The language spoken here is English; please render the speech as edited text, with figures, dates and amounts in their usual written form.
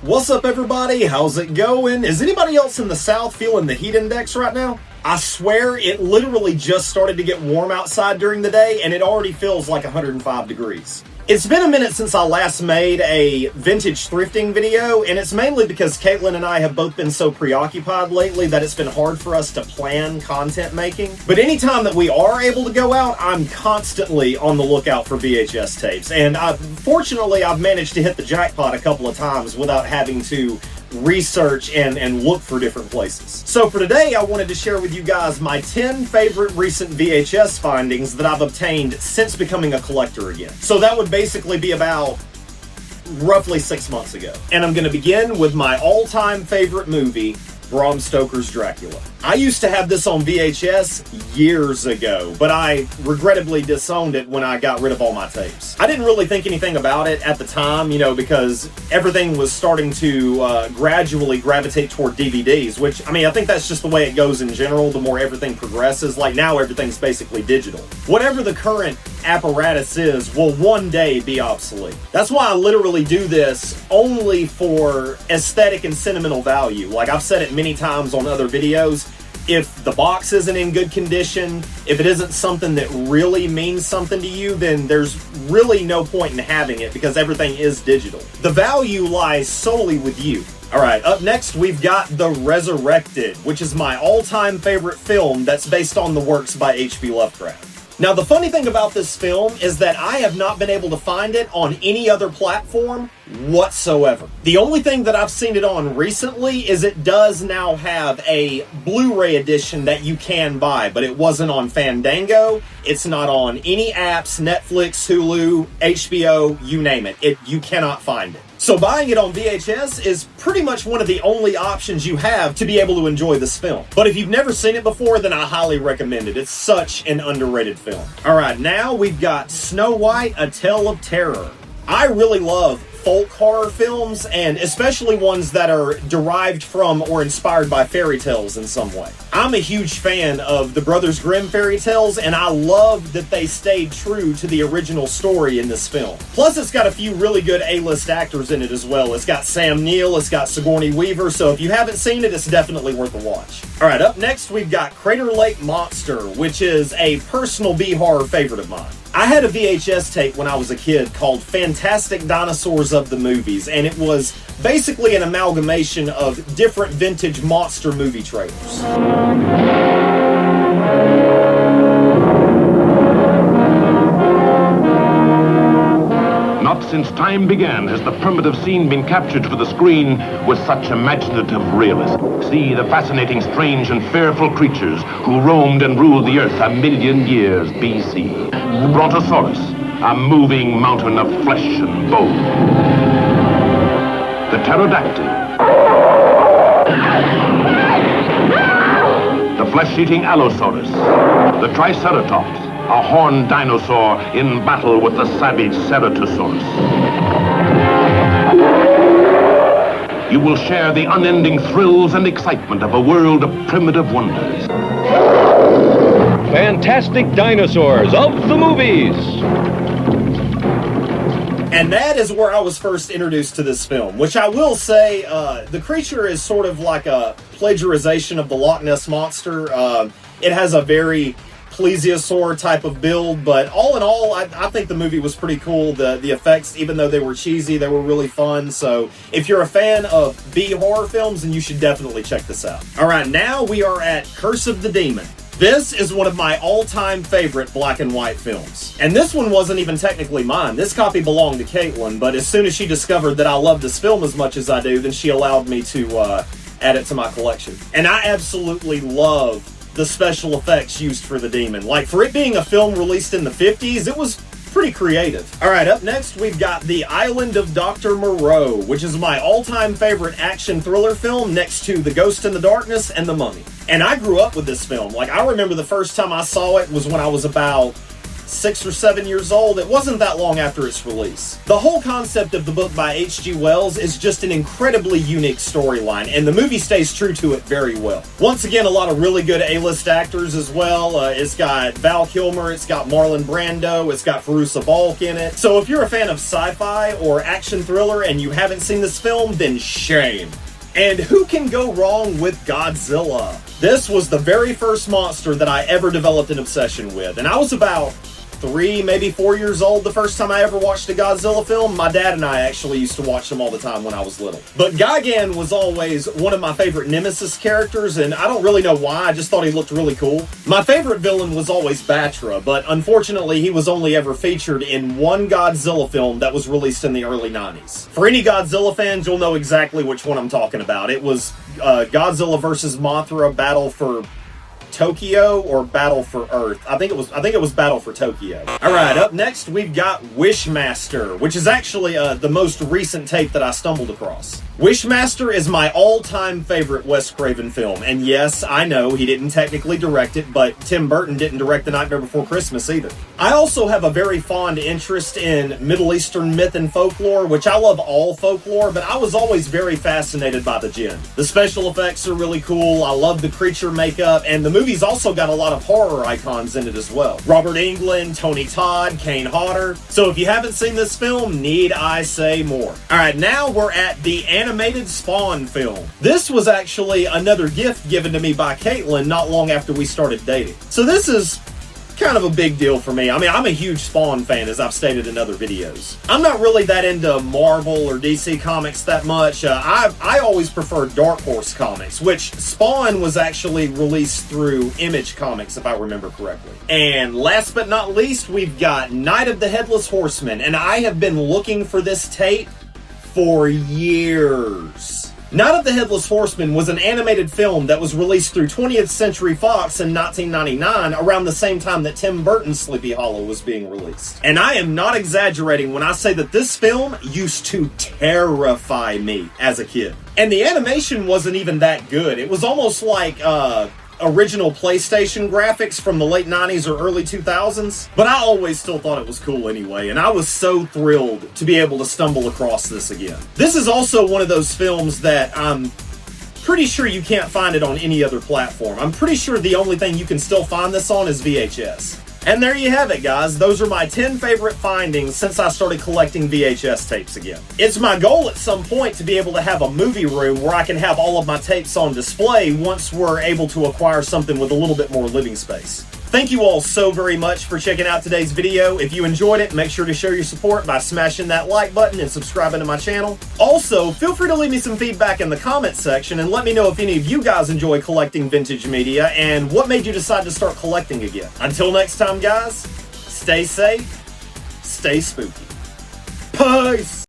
What's up, everybody? How's it going? Is anybody else in the South feeling the heat index right now? I swear it literally just started to get warm outside during the day and it already feels like 105 degrees. It's been a minute since I last made a vintage thrifting video, and it's mainly because Caitlin and I have both been so preoccupied lately that it's been hard for us to plan content making. But anytime that we are able to go out, I'm constantly on the lookout for VHS tapes. And fortunately, I've managed to hit the jackpot a couple of times without having to research and look for different places. So for today, I wanted to share with you guys my 10 favorite recent VHS findings that I've obtained since becoming a collector again. So that would basically be about roughly 6 months ago. And I'm going to begin with my all-time favorite movie, Bram Stoker's Dracula. I used to have this on VHS years ago, but I regrettably disowned it when I got rid of all my tapes. I didn't really think anything about it at the time, because everything was starting to gradually gravitate toward DVDs, which, I think that's just the way it goes in general, the more everything progresses. Like now, everything's basically digital. Whatever the current apparatus is will one day be obsolete. That's why I literally do this only for aesthetic and sentimental value. Like I've said it many times on other videos, if the box isn't in good condition, if it isn't something that really means something to you, then there's really no point in having it because everything is digital. The value lies solely with you. Alright, up next we've got The Resurrected, which is my all-time favorite film that's based on the works by H.P. Lovecraft. Now, the funny thing about this film is that I have not been able to find it on any other platform whatsoever. The only thing that I've seen it on recently is it does now have a Blu-ray edition that you can buy, but it wasn't on Fandango. It's not on any apps, Netflix, Hulu, HBO, you name it. You cannot find it. So buying it on VHS is pretty much one of the only options you have to be able to enjoy this film. But if you've never seen it before, then I highly recommend it. It's such an underrated film. Alright, now we've got Snow White, A Tale of Terror. I really love folk horror films, and especially ones that are derived from or inspired by fairy tales in some way. I'm a huge fan of the Brothers Grimm fairy tales, and I love that they stayed true to the original story in this film. Plus, it's got a few really good A-list actors in it as well. It's got Sam Neill, it's got Sigourney Weaver, so if you haven't seen it, it's definitely worth a watch. Alright, up next we've got Crater Lake Monster, which is a personal B-horror favorite of mine. I had a VHS tape when I was a kid called Fantastic Dinosaurs of the Movies, and it was basically an amalgamation of different vintage monster movie trailers. Not since time began has the primitive scene been captured for the screen with such imaginative realism. See the fascinating, strange, and fearful creatures who roamed and ruled the earth 1,000,000 years BC. The Brontosaurus, a moving mountain of flesh and bone. The pterodactyl. The flesh-eating Allosaurus. The Triceratops, a horned dinosaur in battle with the savage Ceratosaurus. You will share the unending thrills and excitement of a world of primitive wonders. Fantastic Dinosaurs of the Movies! And that is where I was first introduced to this film, which I will say, the creature is sort of like a plagiarization of the Loch Ness Monster. It has a very plesiosaur type of build, but all in all, I think the movie was pretty cool. The effects, even though they were cheesy, they were really fun. So if you're a fan of B-horror films, then you should definitely check this out. Alright, now we are at Curse of the Demon. This is one of my all-time favorite black and white films. And this one wasn't even technically mine. This copy belonged to Caitlin, but as soon as she discovered that I love this film as much as I do, then she allowed me to add it to my collection. And I absolutely love the special effects used for the demon. Like, for it being a film released in the 50s, it was pretty creative. Alright, up next we've got The Island of Dr. Moreau, which is my all-time favorite action thriller film next to The Ghost in the Darkness and The Mummy. And I grew up with this film. Like, I remember the first time I saw it was when I was about 6 or 7 years old. It wasn't that long after its release. The whole concept of the book by H.G. Wells is just an incredibly unique storyline, and the movie stays true to it very well. Once again, a lot of really good A-list actors as well. It's got Val Kilmer, it's got Marlon Brando, it's got Fairuza Balk in it. So if you're a fan of sci-fi or action thriller and you haven't seen this film, then shame. And who can go wrong with Godzilla? This was the very first monster that I ever developed an obsession with, and I was about 3, maybe 4 years old the first time I ever watched a Godzilla film. My dad and I actually used to watch them all the time when I was little. But Gigan was always one of my favorite Nemesis characters, and I don't really know why, I just thought he looked really cool. My favorite villain was always Batra, but unfortunately he was only ever featured in one Godzilla film that was released in the early 90s. For any Godzilla fans, you'll know exactly which one I'm talking about. It was Godzilla vs. Mothra Battle for Tokyo or Battle for Earth. I think it was Battle for Tokyo. Alright, up next we've got Wishmaster, which is actually the most recent tape that I stumbled across. Wishmaster is my all-time favorite Wes Craven film, and yes, I know he didn't technically direct it, but Tim Burton didn't direct The Nightmare Before Christmas either. I also have a very fond interest in Middle Eastern myth and folklore, which I love all folklore, but I was always very fascinated by the jinn. The special effects are really cool, I love the creature makeup, and the movie's also got a lot of horror icons in it as well. Robert Englund, Tony Todd, Kane Hodder. So if you haven't seen this film, need I say more? Alright, now we're at the animated Spawn film. This was actually another gift given to me by Caitlin not long after we started dating. So this is kind of a big deal for me. I mean, I'm a huge Spawn fan, as I've stated in other videos. I'm not really that into Marvel or DC comics that much. I always preferred Dark Horse comics, which Spawn was actually released through Image Comics, if I remember correctly. And last but not least, we've got Night of the Headless Horseman, and I have been looking for this tape for years. Night of the Headless Horseman was an animated film that was released through 20th Century Fox in 1999, around the same time that Tim Burton's Sleepy Hollow was being released. And I am not exaggerating when I say that this film used to terrify me as a kid. And the animation wasn't even that good. It was almost like, original PlayStation graphics from the late 90s or early 2000s, but I always still thought it was cool anyway, and I was so thrilled to be able to stumble across this again. This is also one of those films that I'm pretty sure you can't find it on any other platform. I'm pretty sure the only thing you can still find this on is VHS. And there you have it, guys. Those are my 10 favorite findings since I started collecting VHS tapes again. It's my goal at some point to be able to have a movie room where I can have all of my tapes on display once we're able to acquire something with a little bit more living space. Thank you all so very much for checking out today's video. If you enjoyed it, make sure to show your support by smashing that like button and subscribing to my channel. Also, feel free to leave me some feedback in the comments section and let me know if any of you guys enjoy collecting vintage media and what made you decide to start collecting again. Until next time, guys, stay safe, stay spooky. Peace!